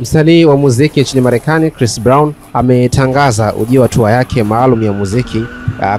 Msanii wa muziki nchini Marekani Chris Brown ametangaza ujio wa tour yake maalum ya muziki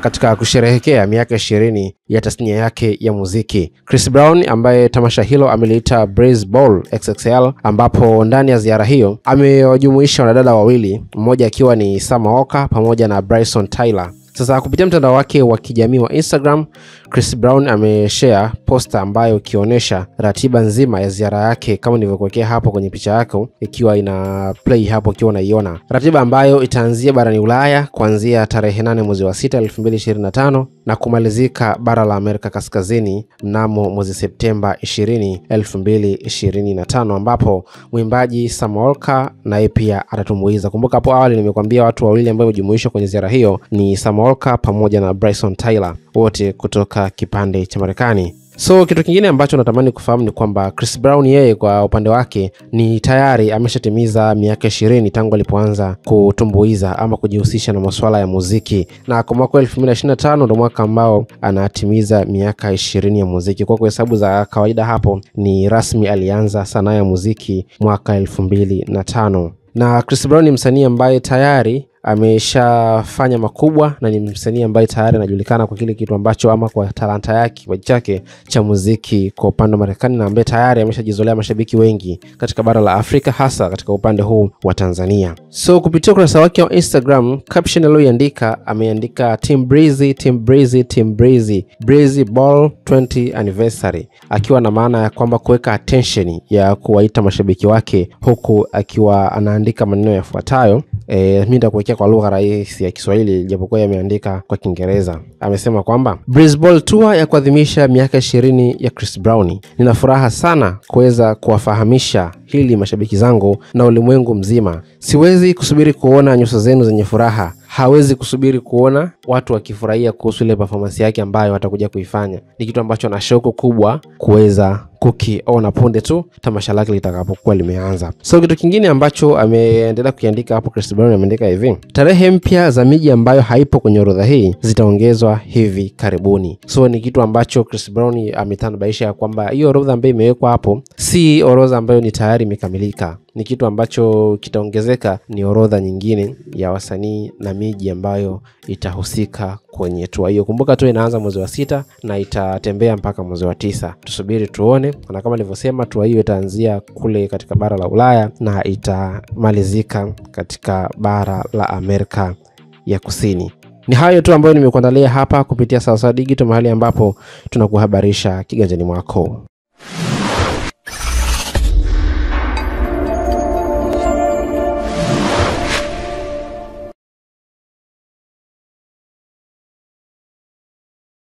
katika kusherehekea miaka 20 ya tasnia yake ya muziki. Chris Brown ambaye tamasha hilo ameliita Breeze Ball XXL, ambapo ndani ya ziara hiyo amewajumuisha wanadada wawili, mmoja akiwa ni Summer Walker pamoja na Bryson Tiller. Sasa kupitia mtandao wake wa kijamii wa Instagram, Chris Brown ameshare posta ambayo ikionyesha ratiba nzima ya ziara yake kama nilivyokuwekea hapo kwenye picha yako, ikiwa ina play hapo ikiwa unaiona. Ratiba ambayo itaanzia barani Ulaya kuanzia tarehe 8 mwezi wa 6 2025 na kumalizika bara la Amerika Kaskazini mnamo mwezi Septemba 20 2025, ambapo mwimbaji Summer Walker naye pia atatumbuiza. Kumbuka hapo awali nimekuambia watu wawili ambao wamejumuishwa kwenye ziara hiyo ni Summer Walker pamoja na Bryson Tiller, wote kutoka kipande cha Marekani. So kitu kingine ambacho natamani kufahamu ni kwamba Chris Brown yeye kwa upande wake ni tayari ameshatimiza miaka 20 tangu alipoanza kutumbuiza ama kujihusisha na masuala ya muziki, na kwa mwaka 2025 ndio mwaka ambao anatimiza miaka 20 ya muziki. Kwa hesabu za kawaida hapo ni rasmi alianza sanaa ya muziki mwaka 2005. Na Chris Brown ni msanii ambaye tayari ameshafanya makubwa na ni msanii ambaye tayari anajulikana kwa kile kitu ambacho ama kwa talanta yake kwa chake cha muziki kwa upande wa Marekani, na ambaye tayari ameshajizolea mashabiki wengi katika bara la Afrika, hasa katika upande huu wa Tanzania. So kupitia ukurasa wake wa Instagram, caption aliyoandika ameandika Team Breezy, Team Breezy, Team Breezy, Breezy Ball 20 anniversary, akiwa na maana ya kwamba kuweka attention ya kuwaita mashabiki wake, huku akiwa anaandika maneno yafuatayo. Mimi nitakuwekea kwa lugha rahisi ya Kiswahili japokuwa yameandika kwa Kiingereza. Amesema kwamba Breeze Ball Tour ya kuadhimisha miaka 20 ya Chris Brown. Nina furaha sana kuweza kuwafahamisha hili mashabiki zangu na ulimwengu mzima. Siwezi kusubiri kuona nyuso zenu zenye furaha. Hawezi kusubiri kuona watu wakifurahia kuhusu ile performance yake ambayo watakuja kuifanya. Ni kitu ambacho na shauku kubwa kuweza kukiona punde tu tamasha lake litakapokuwa limeanza. So kitu kingine ambacho ameendelea kuandika hapo Chris Brown ameandika hivi: tarehe mpya za miji ambayo haipo kwenye orodha hii zitaongezwa hivi karibuni. So ni kitu ambacho Chris Brown ametanabaisha ya kwamba hiyo orodha ambayo imewekwa hapo si orodha ambayo ni tayari imekamilika. Ni kitu ambacho kitaongezeka, ni orodha nyingine ya wasanii na miji ambayo itahusika kwenye tour hiyo. Kumbuka tu inaanza mwezi wa 6 na itatembea mpaka mwezi wa 9. Tusubiri tuone, na kama nilivyosema tour hiyo itaanzia kule katika bara la Ulaya na itamalizika katika bara la Amerika ya Kusini. Ni hayo tu ambayo nimekuandalia hapa kupitia Sawasawa Digital, mahali ambapo tunakuhabarisha kiganjani mwako.